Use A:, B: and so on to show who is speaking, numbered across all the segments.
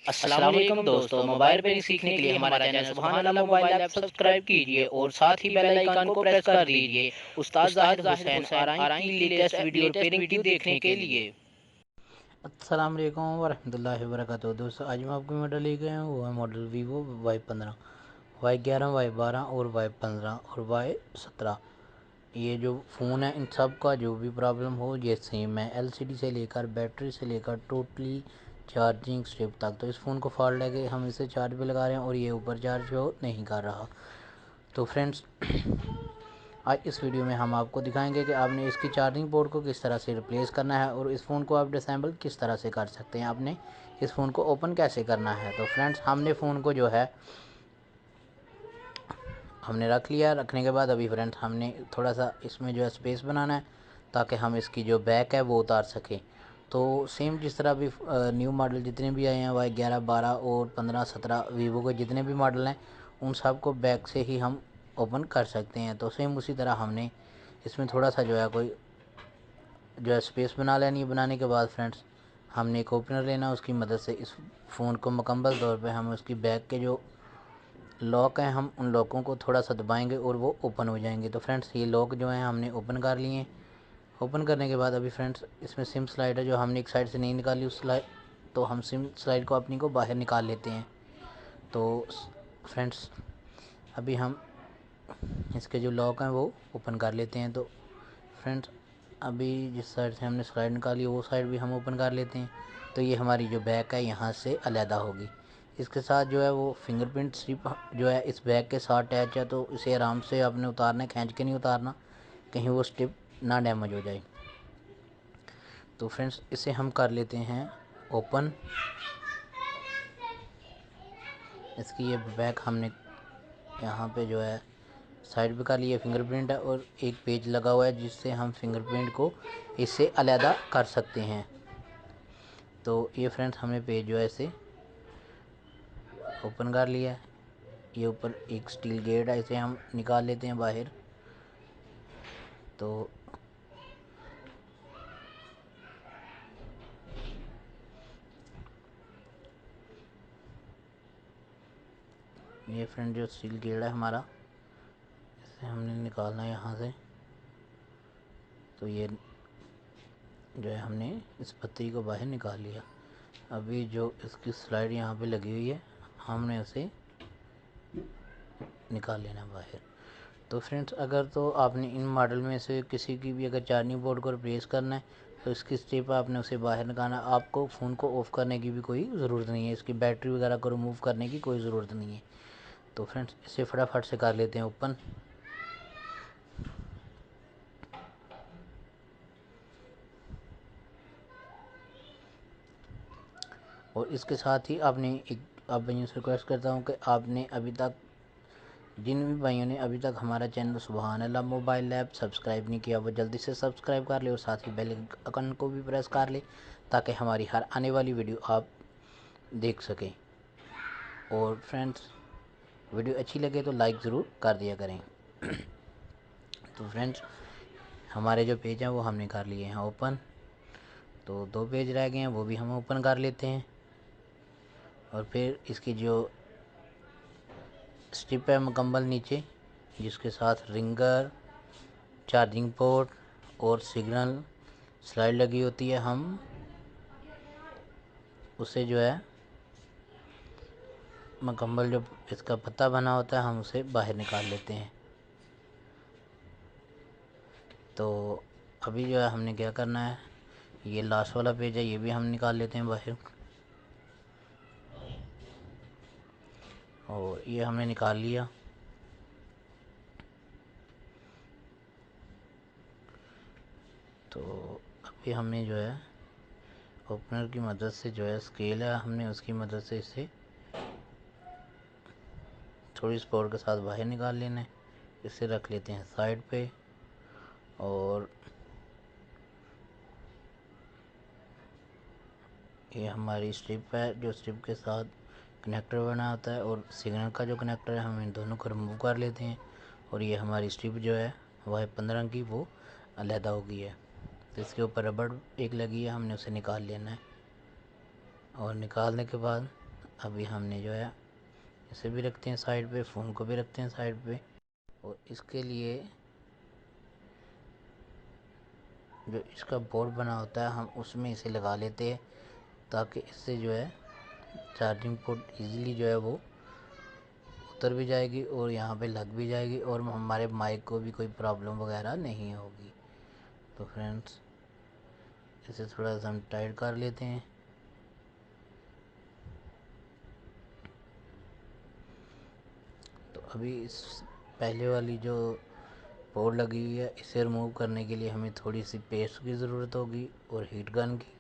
A: अस्सलाम वालेकुम दोस्तों, मोबाइल रिपेयरिंग सीखने के लिए हमारा चैनल सुभान अल्लाह मोबाइल ऐप सब्सक्राइब कीजिए और साथ ही बेल आइकन को प्रेस कर दीजिए उस्ताद जाहिद हुसैन आरआई की लेटेस्ट वीडियो रिपेयरिंग देखने के लिए।
B: अस्सलाम वालेकुम वरहमतुल्लाहि वबरकातुहू। दोस्तों आज मैं आपको मॉडल लेके आया हूँ, वो है model Vivo Y15, Y11, Y12 और Y15 और Y17। ये जो फ़ोन है इन सब का जो भी प्रॉब्लम हो ये सेम है, एलसीडी से लेकर बैटरी से लेकर टोटली चार्जिंग स्टेप तक। तो इस फ़ोन को फॉल्ट है कि हम इसे चार्ज पे लगा रहे हैं और ये ऊपर चार्ज हो नहीं कर रहा। तो फ्रेंड्स आज इस वीडियो में हम आपको दिखाएंगे कि आपने इसकी चार्जिंग पोर्ट को किस तरह से रिप्लेस करना है और इस फ़ोन को आप डिसेंबल किस तरह से कर सकते हैं, आपने इस फ़ोन को ओपन कैसे करना है। तो फ्रेंड्स हमने फ़ोन को जो है हमने रख लिया। रखने के बाद अभी फ्रेंड्स हमने थोड़ा सा इसमें जो है स्पेस बनाना है ताकि हम इसकी जो बैक है वो उतार सकें। तो सेम जिस तरह भी न्यू मॉडल जितने भी आए हैं Y11, 12 और 15, 17 वीवो के जितने भी मॉडल हैं उन सब को बैक से ही हम ओपन कर सकते हैं। तो सेम उसी तरह हमने इसमें थोड़ा सा जो है कोई जो है स्पेस बना लेनी है। बनाने के बाद फ्रेंड्स हमने एक ओपनर लेना, उसकी मदद से इस फ़ोन को मुकम्मल तौर पे हम उसकी बैक के जो लॉक हैं हम उन लॉकों को थोड़ा सा दबाएंगे और वो ओपन हो जाएंगे। तो फ्रेंड्स ये लॉक जो हैं हमने ओपन कर लिए हैं। ओपन करने के बाद अभी फ्रेंड्स इसमें सिम स्लाइड है जो हमने एक साइड से नहीं निकाली, उस स्लाइड तो हम सिम स्लाइड को अपनी को बाहर निकाल लेते हैं। तो फ्रेंड्स अभी हम इसके जो लॉक हैं वो ओपन कर लेते हैं। तो फ्रेंड्स अभी जिस साइड से हमने स्लाइड निकाली वो साइड भी हम ओपन कर लेते हैं। तो ये हमारी जो बैक है यहाँ से अलहदा होगी। इसके साथ जो है वो फिंगरप्रिंट स्ट्रिप जो है इस बैक के साथ अटैच है, तो इसे आराम से आपने उतारना है, खींच के नहीं उतारना कहीं वो स्ट्रिप ना डैमेज हो जाए। तो फ्रेंड्स इसे हम कर लेते हैं ओपन। इसकी ये बैक हमने यहाँ पे जो है साइड पे कर लिया। फिंगरप्रिंट है और एक पेज लगा हुआ है जिससे हम फिंगरप्रिंट को इससे अलहदा कर सकते हैं। तो ये फ्रेंड्स हमने पेज जो है इसे ओपन कर लिया है। ये ऊपर एक स्टील गेट है, इसे हम निकाल लेते हैं बाहर। तो ये फ्रेंड जो स्टील गेट है हमारा, इसे हमने निकालना है यहाँ से। तो ये जो है हमने इस पत्ती को बाहर निकाल लिया। अभी जो इसकी स्लाइड यहाँ पे लगी हुई है हमने उसे निकाल लेना बाहर। तो फ्रेंड्स अगर तो आपने इन मॉडल में से किसी की भी अगर चार्जिंग बोर्ड को रिप्लेस करना है तो इसकी स्टेप आपने उसे बाहर निकालना। आपको फ़ोन को ऑफ़ करने की भी कोई ज़रूरत नहीं है, इसकी बैटरी वगैरह को रिमूव करने की कोई ज़रूरत नहीं है। तो फ्रेंड्स इसे फटाफट से कर लेते हैं ओपन। और इसके साथ ही आपने एक आप भाइयों से रिक्वेस्ट करता हूँ कि आपने अभी तक जिन भी भाइयों ने अभी तक हमारा चैनल सुभान अल्लाह मोबाइल ऐप सब्सक्राइब नहीं किया वो जल्दी से सब्सक्राइब कर ले और साथ ही बेल आइकन को भी प्रेस कर ले ताकि हमारी हर आने वाली वीडियो आप देख सकें। और फ्रेंड्स वीडियो अच्छी लगे तो लाइक ज़रूर कर दिया करें। तो फ्रेंड्स हमारे जो पेज हैं वो हमने कर लिए हैं ओपन। तो 2 पेज रह गए हैं वो भी हम ओपन कर लेते हैं। और फिर इसकी जो स्ट्रिप है मुकम्मल नीचे जिसके साथ रिंगर, चार्जिंग पोर्ट और सिग्नल स्लाइड लगी होती है, हम उसे जो है मुकम्मल जो इसका पत्ता बना होता है हम उसे बाहर निकाल लेते हैं। तो अभी जो है हमने क्या करना है, ये लास्ट वाला पेज है ये भी हम निकाल लेते हैं बाहर। और ये हमने निकाल लिया। तो अभी हमने जो है ओपनर की मदद से जो है स्केल है हमने उसकी मदद से इसे थोड़ी स्पोर्ट के साथ बाहर निकाल लेना है। इसे रख लेते हैं साइड पे। और ये हमारी स्ट्रिप है जो स्ट्रिप के साथ कनेक्टर बना होता है और सिग्नल का जो कनेक्टर है हम इन दोनों को रिमूव कर लेते हैं। और ये हमारी स्ट्रिप जो है Y15 की वो अलहदा हो गई है। तो इसके ऊपर रबड़ एक लगी है हमने उसे निकाल लेना है। और निकालने के बाद अभी हमने जो है इसे भी रखते हैं साइड पे, फ़ोन को भी रखते हैं साइड पे। और इसके लिए जो इसका बोर्ड बना होता है हम उसमें इसे लगा लेते हैं, ताकि इससे जो है चार्जिंग पोर्ट इजीली जो है वो उतर भी जाएगी और यहाँ पे लग भी जाएगी और हमारे माइक को भी कोई प्रॉब्लम वगैरह नहीं होगी। तो फ्रेंड्स इसे थोड़ा सा हम टाइट कर लेते हैं। तो अभी इस पहले वाली जो पोर्ट लगी हुई है इसे रिमूव करने के लिए हमें थोड़ी सी पेस्ट की ज़रूरत होगी और हीट गन की।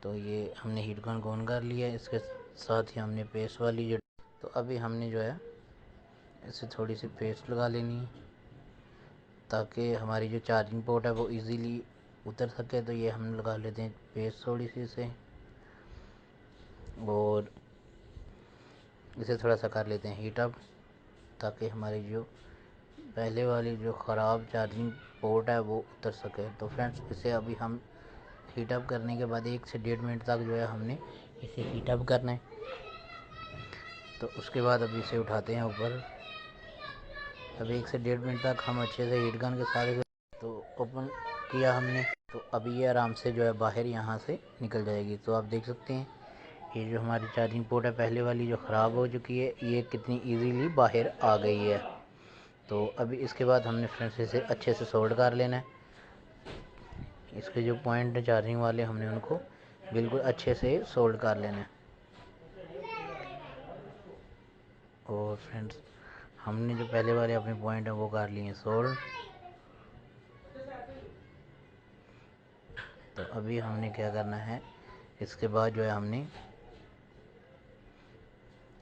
B: तो ये हमने हीट गन को ऑन कर लिया है, इसके साथ ही हमने पेस्ट वाली जो, तो अभी हमने जो है इसे थोड़ी सी पेस्ट लगा लेनी है ताकि हमारी जो चार्जिंग पोर्ट है वो इजीली उतर सके। तो ये हम लगा लेते हैं पेस्ट थोड़ी सी इसे, और इसे थोड़ा सा कर लेते हैं हीट अप, ताकि हमारी जो पहले वाली जो ख़राब चार्जिंग पोर्ट है वो उतर सके। तो फ्रेंड्स इसे अभी हम हीट अप करने के बाद 1 से 1.5 मिनट तक जो है हमने इसे हीट अप करना है। तो उसके बाद अभी इसे उठाते हैं ऊपर। अभी 1 से 1.5 मिनट तक हम अच्छे से हीट गन के साथ तो ओपन किया हमने, तो अभी ये आराम से जो है बाहर यहाँ से निकल जाएगी। तो आप देख सकते हैं ये जो हमारी चार्जिंग पोर्ट है पहले वाली जो ख़राब हो चुकी है ये कितनी इजीली बाहर आ गई है। तो अभी इसके बाद हमने फ्रेंड्स इसे अच्छे से सोल्ड कर लेना है। इसके जो पॉइंट है चार्जिंग वाले हमने उनको बिल्कुल अच्छे से सोल्ड कर लेना है। और फ्रेंड्स हमने जो पहले वाले अपने पॉइंट है वो कर लिए हैं सोल्ड। तो अभी हमने क्या करना है, इसके बाद जो है हमने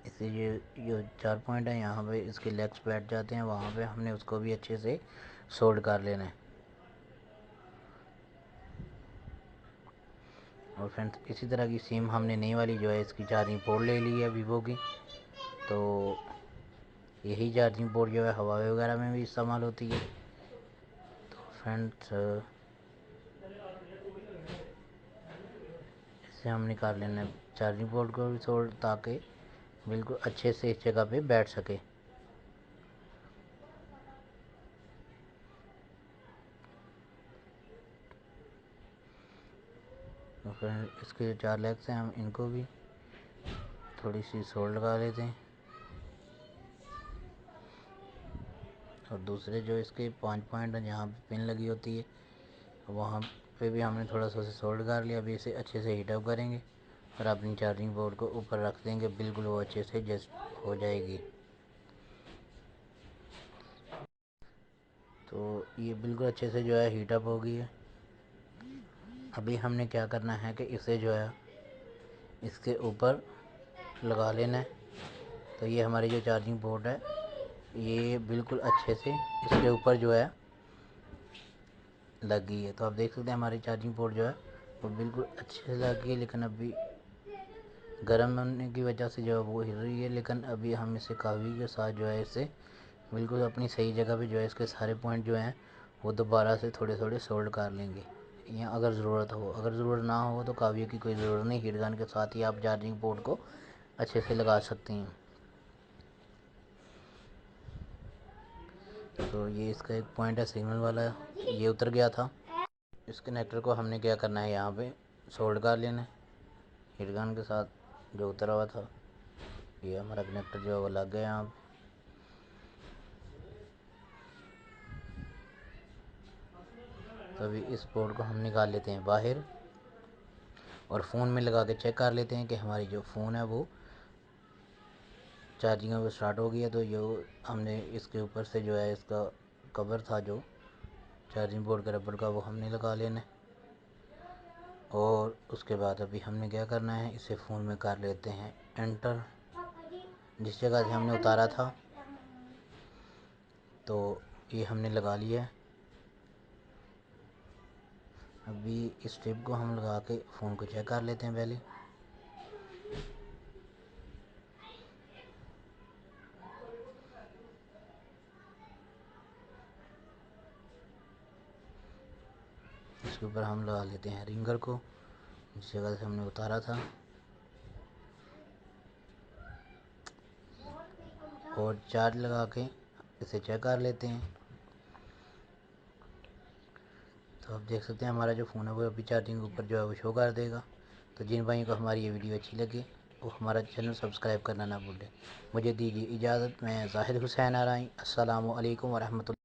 B: इसे ये 4 पॉइंट है यहाँ पे इसके लेग्स बैठ जाते हैं, वहाँ पे हमने उसको भी अच्छे से सोल्ड कर लेना है। और फ्रेंड्स इसी तरह की सिम हमने नई वाली जो है इसकी चार्जिंग पोर्ट ले ली है वीवो की। तो यही चार्जिंग पोर्ट जो है हवावे वगैरह में भी इस्तेमाल होती है। तो फ्रेंड्स इसे हम निकाल लेना है चार्जिंग पोर्ट को भी सोल्ड, ताकि बिल्कुल अच्छे से इस जगह पे बैठ सके। तो फ्रेंड्स इसके जो 4 लेग्स हैं हम इनको भी थोड़ी सी सोल्ड लगा लेते हैं। और दूसरे जो इसके 5 पॉइंट हैं जहाँ पे पिन लगी होती है वहाँ पे भी हमने थोड़ा सा सोल्ड कर लिया। अभी इसे अच्छे से हीट अप करेंगे और अपनी चार्जिंग बोर्ड को ऊपर रख देंगे, बिल्कुल वो अच्छे से एडजस्ट हो जाएगी। तो ये बिल्कुल अच्छे से जो है हीट अप हो गई है। अभी हमने क्या करना है कि इसे जो है इसके ऊपर लगा लेना है। तो ये हमारी जो चार्जिंग पोर्ट है ये बिल्कुल अच्छे से इसके ऊपर जो है लग गई है। तो आप देख सकते हैं हमारी चार्जिंग पोर्ट जो है वो बिल्कुल अच्छे से लग गई है, लेकिन अभी गर्म होने की वजह से जो है वो हिल रही है। लेकिन अभी हम इसे कावी के साथ जो है इसे बिल्कुल अपनी सही जगह पे जो है इसके सारे पॉइंट जो हैं वो दोबारा से थोड़े थोड़े सोल्ड कर लेंगे, या अगर ज़रूरत हो। अगर ज़रूरत ना हो तो कावी की कोई ज़रूरत नहीं, हीट गन के साथ ही आप चार्जिंग पोर्ट को अच्छे से लगा सकते हैं। तो ये इसका एक पॉइंट है सिग्नल वाला, ये उतर गया था। इस कनेक्टर को हमने क्या करना है यहाँ पे सोल्ड कर लेना है हीट गन के साथ जो उतरा हुआ था। ये हमारा कनेक्टर जो है वो लग गया यहाँ पे। तो अभी इस पोर्ट को हम निकाल लेते हैं बाहर और फ़ोन में लगा के चेक कर लेते हैं कि हमारी जो फ़ोन है वो चार्जिंग वो स्टार्ट हो गई है। तो ये हमने इसके ऊपर से जो है इसका कवर था जो चार्जिंग बोर्ड का रबड़ का वो हमने लगा लेना है। और उसके बाद अभी हमने क्या करना है, इसे फ़ोन में कर लेते हैं एंटर, जिस जगह से हमने उतारा था। तो ये हमने लगा लिया है। अभी इस टिप को हम लगा के फ़ोन को चेक कर लेते हैं पहले। इसके ऊपर हम लगा लेते हैं रिंगर को जिस जगह से हमने उतारा था। और चार्ज लगा के इसे चेक कर लेते हैं। तो आप देख सकते हैं हमारा जो फ़ोन है वो अभी चार्जिंग ऊपर जो है वो शो कर देगा। तो जिन भाइयों को हमारी ये वीडियो अच्छी लगे वो हमारा चैनल सब्सक्राइब करना ना भूलें। मुझे दीजिए इजाज़त। मैं ज़ाहिद हुसैन आराई। अस्सलामु अलैकुम वरहमतुल्लाह।